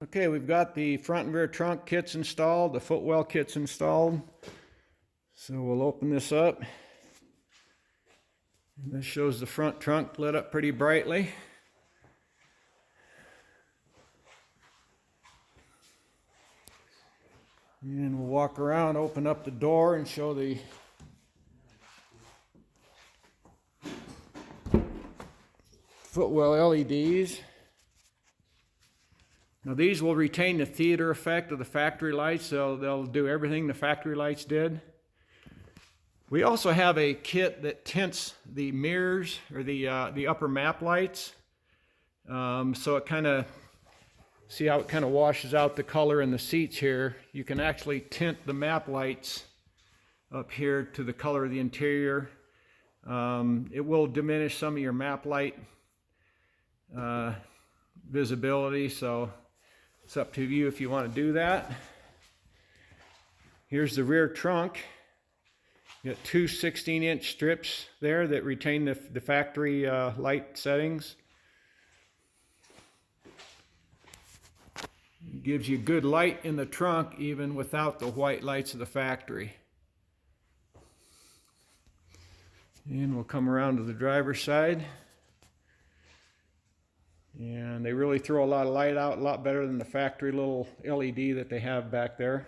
Okay, we've got the front and rear trunk kits installed, the footwell kits installed. So we'll open this up. And this shows the front trunk lit up pretty brightly. And we'll walk around, open up the door and show the footwell LEDs. Now these will retain the theater effect of the factory lights, so they'll do everything the factory lights did. We also have a kit that tints the mirrors or the upper map lights. So it kind of, see how it kind of washes out the color in the seats here. You can actually tint the map lights up here to the color of the interior. It will diminish some of your map light visibility, so it's up to you if you want to do that. Here's the rear trunk. You got two 16-inch strips there that retain the factory light settings. It gives you good light in the trunk even without the white lights of the factory. And we'll come around to the driver's side. And they really throw a lot of light out, a lot better than the factory little LED that they have back there.